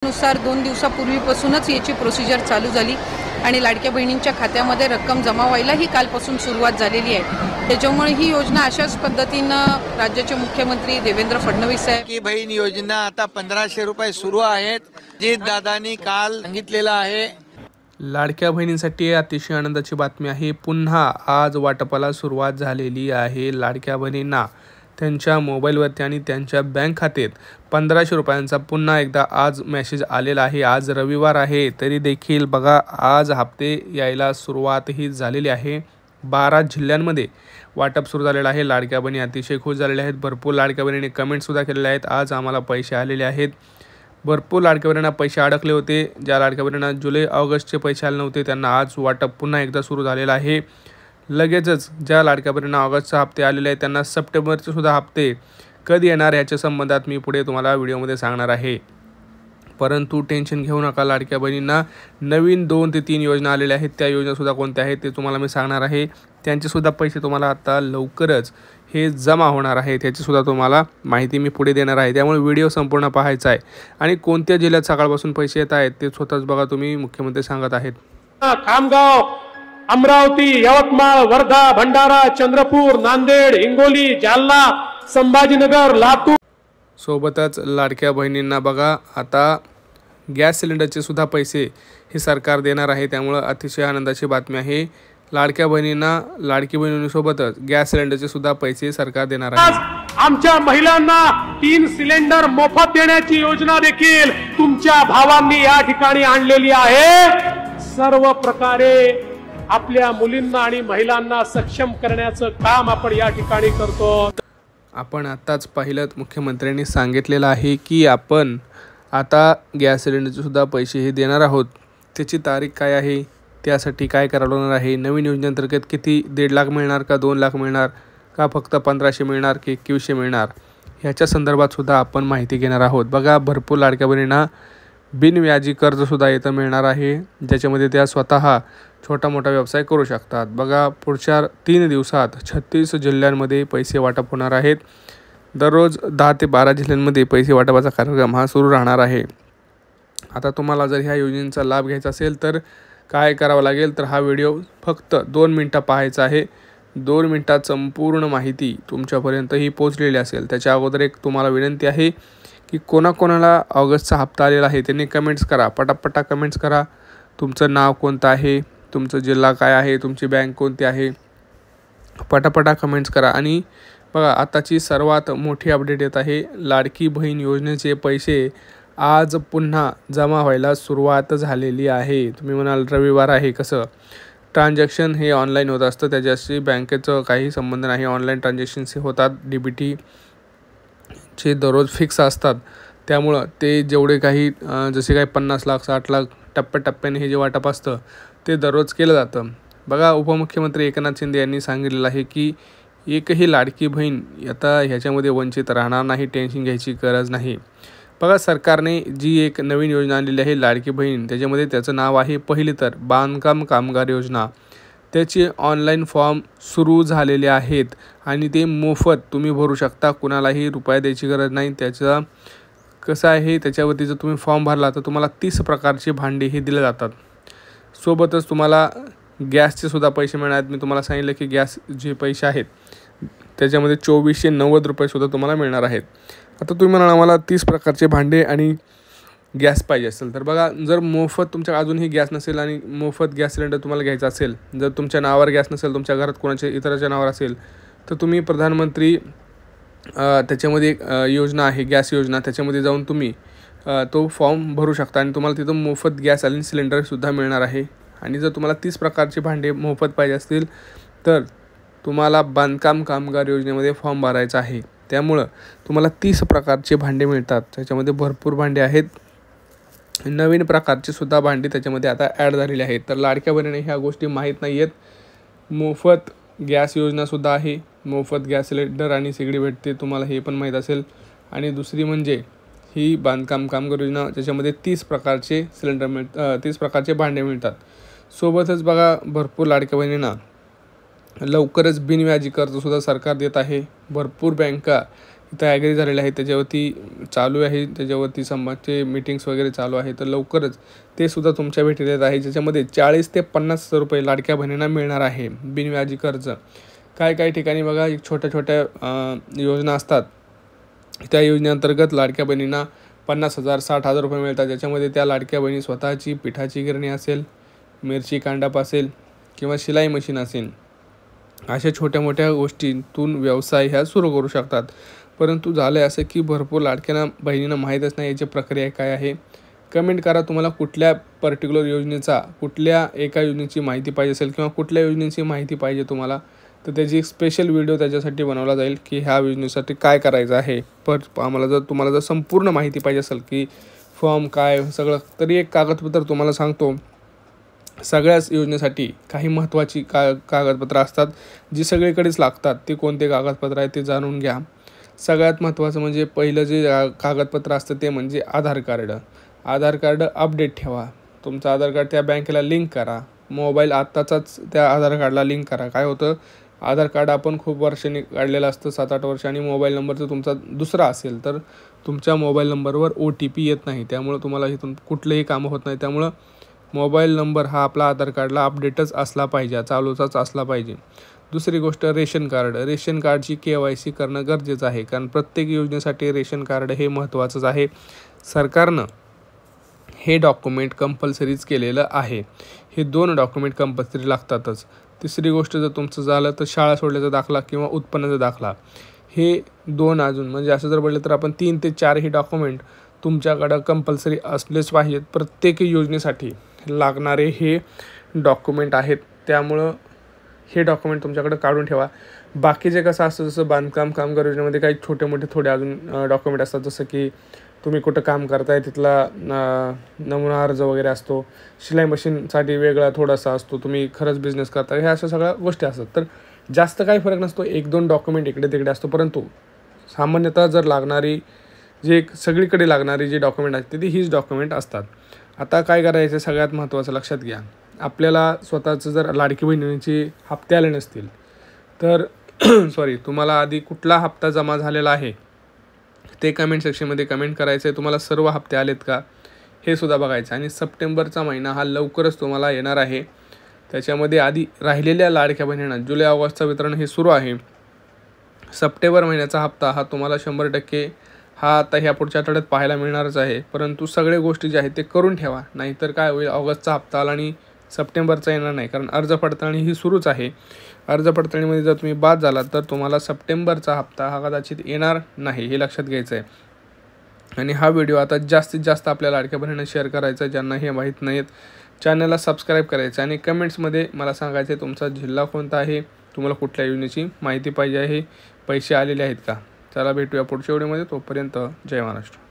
नुसार 2 दिवसापूर्वीपासूनच याची प्रोसिजर चालू झाली आणि लाडक्या बहिणींच्या खात्यामध्ये रक्कम जमा व्हायला ही कालपासून सुरुवात झालेली आहे। त्याच्यामुळे ही योजना अशाच पद्धतीनं राज्याचे मुख्यमंत्री देवेंद्र फडणवीस साहेब की बहीण योजना आता 1500 रुपये सुरू आहेत, जी दादांनी काल सांगितलेलं आहे। लाडक्या बहिणींसाठी अतिशय आनंदाची बातमी आहे। पुन्हा आज वाटपाला सुरुवात झालेली आहे। लाडक्या बहिणींना त्यांच्या मोबाईलवरती आणि त्यांच्या बँक खात्यात 1500 रुपयांचा पुन्हा एकदा आज मेसेज आलेला आहे। आज रविवार आहे तरी देखील बघा आज हप्ते यायला सुरुवातही झालेली आहे। 12 जिल्ह्यांमध्ये वाटप सुरू झालेलं आहे। लाडक्या बहिणी अतिशय खुश झालेल्या आहेत। भरपूर लाडक्या बहिणींनी कमेंटसुद्धा केलेल्या आहेत, आज आम्हाला पैसे आलेले आहेत। भरपूर लाडक्या बहिणींना पैसे अडकले होते। ज्या लाडक्या बहिणींना जुलै ऑगस्टचे पैसे आले नव्हते त्यांना आज वाटप पुन्हा एकदा सुरू झालेलं आहे। लगेचच ज्या लाडक्या बहिणींना ऑगस्टचे हप्ते आलेले आहेत त्यांना सप्टेंबरचे सुद्धा हप्ते कधी येणार याच्या संबंधात मी पुढे तुम्हाला व्हिडिओमध्ये सांगणार आहे। परंतु टेन्शन घेऊ नका, लाडक्या बहिणींना नवीन 2 ते 3 योजना आलेल्या आहेत। त्या योजनासुद्धा कोणत्या आहेत ते तुम्हाला मी सांगणार आहे। त्यांचेसुद्धा पैसे तुम्हाला आता लवकरच हे जमा होणार आहे, त्याचीसुद्धा तुम्हाला माहिती मी पुढे देणार आहे। त्यामुळे व्हिडिओ संपूर्ण पाहायचा आहे। आणि कोणत्या जिल्ह्यात सकाळपासून पैसे येत आहेत ते स्वतःच बघा, तुम्ही मुख्यमंत्री सांगत आहेत। खामगाव, अमरावती, यवतमाळ, वर्धा, भंडारा, चंद्रपूर, नांदेड, हिंगोली, जालना, संभाजीनगर, लातूर सोबतच लाडक्या बहिणींना बघा आता गॅस सिलेंडरचे सुद्धा पैसे हे सरकार देणार आहे। त्यामुळे अतिशय आनंदाची बातमी आहे। लाडक्या बहिणींना लाडकी बहिणींसोबतच गॅस सिलेंडरचे सुद्धा पैसे सरकार देणार आहे। आमच्या महिलांना 3 सिलेंडर मोफत देण्याची योजना देखील तुमच्या भावांनी या ठिकाणी आणलेली आहे। सर्व प्रकारे आपल्या मुलींना आणि महिलांना सक्षम करण्याचं काम आपण या ठिकाणी करतो। आपण आताच पाहिलं मुख्यमंत्र्यांनी सांगितलेलं आहे की आपण आता गॅस सिलेंडरचे सुद्धा पैसे हे देणार आहोत। त्याची तारीख काय आहे, त्यासाठी काय करावं लागणार आहे, नवीन योजनेअंतर्गत किती 1.5 लाख मिळणार का 2 लाख मिळणार का फक्त 1500 मिळणार की 2100 मिळणार ह्याच्या संदर्भात सुद्धा आपण माहिती घेणार आहोत। बघा भरपूर लाडक्या बहिणींना बिनव्याजी कर्जसुद्धा इथं मिळणार आहे, ज्याच्यामध्ये त्या स्वतः छोटा मोठा व्यवसाय करू शकतात। बघा पुढच्या 3 दिवसात 36 जिल्ह्यांमध्ये पैसे वाटप होणार आहेत। दररोज 10 ते 12 जिल्ह्यांमध्ये पैसे वाटपाचा कार्यक्रम हा सुरू राहणार आहे। आता तुम्हाला जर ह्या योजनेचा लाभ घ्यायचा असेल तर काय करावं लागेल, तर हा व्हिडिओ फक्त 2 मिनिटं पाहायचा आहे। 2 मिनिटात संपूर्ण माहिती तुमच्यापर्यंत ही पोहोचलेली असेल। त्याच्या अगोदर एक तुम्हाला विनंती आहे की कोणाकोणाला ऑगस्टचा हप्ता आलेला आहे त्यांनी कमेंट्स करा, पटापटा कमेंट्स करा। तुमचं नाव कोणतं आहे, तुमचं जिल्हा काय आहे, तुमची बँक कोणती आहे, पटापटा कमेंट्स करा। आणि बघा आताची सर्वात मोठी अपडेट येत आहे, लाडकी बहीण योजनेचे पैसे आज पुन्हा जमा व्हायला सुरुवात झालेली आहे। तुम्ही म्हणाल रविवार आहे कसं, ट्रान्झॅक्शन हे ऑनलाईन होत असतं, त्याच्याशी बँकेचं काही संबंध नाही। ऑनलाईन ट्रान्झॅक्शन्स होतात, DBT चे दररोज फिक्स असतात। त्यामुळं ते जेवढे काही जसे काही 50 लाख 60 लाख टप्प्याटप्प्याने हे जे वाटप असतं ते दररोज केलं जातं। बघा उपमुख्यमंत्री एकनाथ शिंदे यांनी सांगितलेलं आहे की एकही लाडकी बहीण आता ह्याच्यामध्ये वंचित राहणार नाही, टेन्शन घ्यायची गरज नाही। बघा सरकारने जी एक नवीन योजना आणलेली आहे लाडकी बहीण, त्याच्यामध्ये त्याचं नाव आहे पहिली तर बांधकाम कामगार योजना। त्याचे ऑनलाईन फॉर्म सुरू झालेले आहेत आणि ते मोफत तुम्ही भरू शकता, कुणालाही रुपया द्यायची गरज नाही। त्याचं कसं आहे, त्याच्यावरती जर तुम्ही फॉर्म भरला तर तुम्हाला 30 प्रकारचे भांडे हे दिले जातात। सोबतच तुम्हाला गॅसचे सुद्धा पैसे मिळणार आहेत। मी तुम्हाला सांगितलं की गॅस जे पैसे आहेत त्याच्यामध्ये 2490 रुपये सुद्धा तुम्हाला मिळणार आहेत। आता तुम्ही म्हणाल आम्हाला 30 प्रकारचे भांडे आणि गॅस पाहिजे असेल, तर बघा जर मोफत तुमच्या अजूनही गॅस नसेल आणि मोफत गॅस सिलेंडर तुम्हाला घ्यायचा असेल, जर तुमच्या नावावर गॅस नसेल, तुमच्या घरात कोणाच्या इतराच्या नावावर असेल, तर तुम्ही प्रधानमंत्री त्याच्यामध्ये एक योजना आहे गॅस योजना, त्याच्यामध्ये जाऊन तुम्ही तो फॉर्म भरू शकता आणि तुम्हाला तिथं मोफत गॅस आणि सिलेंडरसुद्धा मिळणार आहे। आणि जर तुम्हाला 30 प्रकारचे भांडे मोफत पाहिजे असतील तर तुम्हाला बांधकाम कामगार योजनेमध्ये फॉर्म भरायचा आहे। त्यामुळं तुम्हाला 30 प्रकारचे भांडे मिळतात, त्याच्यामध्ये भरपूर भांडे आहेत। नवीन प्रकारचे सुद्धा भांडी त्याच्यामध्ये आता ॲड झालेली आहेत। तर लाडक्या बहिणीने ह्या गोष्टी माहीत नाही आहेत, मोफत गॅस योजनासुद्धा आहे, मोफत गॅस सिलेंडर आणि शेगडी भेटते, तुम्हाला हे पण माहीत असेल। आणि दुसरी म्हणजे ही बांधकाम कामगार योजना, त्याच्यामध्ये 30 प्रकारचे सिलेंडर 30 प्रकारचे भांडे मिळतात। सोबतच बघा भरपूर लाडक्या बहिणींना लवकरच बिनव्याजी कर्जसुद्धा सरकार देत आहे। भरपूर बँका इथं ॲग्री झालेले आहे, त्याच्यावरती चालू आहे, त्याच्यावरती संबंधचे मीटिंग्स वगैरे चालू आहे. तर लवकरच ते सुद्धा तुमच्या भेटीत येत आहे, ज्याच्यामध्ये 40 ते 50 रुपये लाडक्या बहिणींना मिळणार आहे बिनव्याजी कर्ज. काही ठिकाणी बघा एक छोट्या योजना असतात, त्या योजनेअंतर्गत लाडक्या बहिणींना 50,000 60,000 रुपये मिळतात, ज्याच्यामध्ये त्या लाडक्या बहिणी स्वतःची पिठाची गिरणी असेल, मिरची कांडाप असेल किंवा शिलाई मशीन असेल, अशा छोट्या मोठ्या गोष्टींतून व्यवसाय ह्या सुरू करू शकतात. परंतु झालं असं की भरपूर लाडक्या बहिणींना माहीतच नाही याची प्रक्रिया काय आहे. कमेंट करा तुम्हाला कुठल्या पर्टिक्युलर योजनेचा, कुठल्या एका योजनेची माहिती पाहिजे असेल किंवा कुठल्या योजनेची माहिती पाहिजे तुम्हाला, तर त्याची एक स्पेशल व्हिडिओ त्याच्यासाठी बनवला जाईल की ह्या योजनेसाठी काय करायचं आहे. तुम्हाला जर संपूर्ण माहिती पाहिजे असेल की फॉर्म काय सगळं, तरी एक कागदपत्र तुम्हाला सांगतो. सगळ्याच योजनेसाठी काही महत्त्वाची कागदपत्र असतात जी सगळीकडेच लागतात. ते कोणते कागदपत्र आहे ते जाणून घ्या. सगळ्यात महत्त्वाचं म्हणजे पहिलं जे कागदपत्र असतं ते म्हणजे आधार कार्ड अपडेट ठेवा. तुमचं आधार कार्ड त्या बँकेला लिंक करा. मोबाईल आत्ताचाच त्या आधार कार्डला लिंक करा. काय होतं, आधार कार्ड आपण खूप वर्षांनी काढलेलं असतं, 7-8 वर्ष, आणि मोबाईल नंबर जर तुमचा दुसरा असेल तर तुमच्या मोबाईल नंबरवर OTP येत नाही. त्यामुळं तुम्हाला इथून कुठलेही कामं होत नाही. त्यामुळं मोबाईल नंबर हा आपला आधार कार्डला अपडेटच असला पाहिजे, चालूचाच असला पाहिजे. दुसरी गोष्ट रेशन कार्डची KYC करणं गरजेचं आहे, कारण प्रत्येक योजनेसाठी रेशन कार्ड हे महत्त्वाचंच आहे. सरकारनं हे डॉक्युमेंट कंपल्सरीच केलेलं आहे. हे 2 डॉक्युमेंट कंपल्सरी लागतातच. तिसरी गोष्ट जर तुमचं झालं तर शाळा सोडल्याचा दाखला किंवा उत्पन्नाचा दाखला, हे 2 अजून म्हणजे असं जर बोललं तर आपण 3 ते 4 ही डॉक्युमेंट तुमच्याकडं कंपल्सरी असलेच पाहिजेत. प्रत्येक योजनेसाठी लागणारे हे डॉक्युमेंट आहेत. त्यामुळं हे डॉक्युमेंट तुमच्याकडे काढून ठेवा. बाकीचे कसं असतं, जसं बांधकाम कामगार योजनेमध्ये काही छोटे मोठे थोडे अजून डॉक्युमेंट असतात, जसं की तुम्ही कुठं काम करताय तिथला नमुना अर्ज वगैरे असतो, शिलाई मशीनसाठी वेगळा थोडासा असतो, तुम्ही खरंच बिझनेस करताय, ह्या अशा सगळ्या गोष्टी असतात. तर जास्त काही फरक नसतो, 1-2 डॉक्युमेंट इकडे तिकडे असतो. परंतु सामान्यतः जर लागणारी जे सगळीकडे लागणारी जी डॉक्युमेंट असते ती हीच डॉक्युमेंट असतात. आता काय करायचं, सगळ्यात महत्त्वाचं लक्षात घ्या. आपल्याला स्वतःचं जर लाडकी बहिणीचे हप्ते आले नसतील तर तुम्हाला आधी कुठला हप्ता जमा झालेला आहे ते कमेंट सेक्शनमध्ये कमेंट करायचं आहे. तुम्हाला सर्व हप्ते आलेत का हे सुद्धा बघायचं. आणि सप्टेंबरचा महिना हा लवकरच तुम्हाला येणार आहे. त्याच्यामध्ये आधी राहिलेल्या लाडक्या बहिणींना जुलै ऑगस्टचं वितरण हे सुरू आहे. सप्टेंबर महिन्याचा हप्ता हा तुम्हाला 100% हा आता ह्या पुढच्या आठवड्यात पाहायला मिळणारच आहे. परंतु सगळे गोष्टी जे आहेत ते करून ठेवा, नाहीतर काय होईल, ऑगस्टचा हप्ता आला आणि सप्टेंबरचा येणार नाही. कारण अर्ज पडताळणी ही सुरूच आहे. अर्ज पडताळणीमध्ये जर तुम्ही बाद झालात तर तुम्हाला सप्टेंबरचा हप्ता हा कदाचित येणार नाही, हे लक्षात घ्यायचं आहे. आणि हा व्हिडिओ आता जास्तीत जास्त आपल्या लाडक्या बहिणींना शेअर करायचा, ज्यांना हे माहीत नाहीत. चॅनलला सबस्क्राईब करायचं आणि कमेंट्समध्ये मला सांगायचं आहे तुमचा जिल्हा कोणता आहे, तुम्हाला कुठल्या योजनेची माहिती पाहिजे आहे, पैसे आलेले आहेत का. चला भेटूया पुढच्या व्हिडिओमध्ये. तोपर्यंत जय महाराष्ट्र.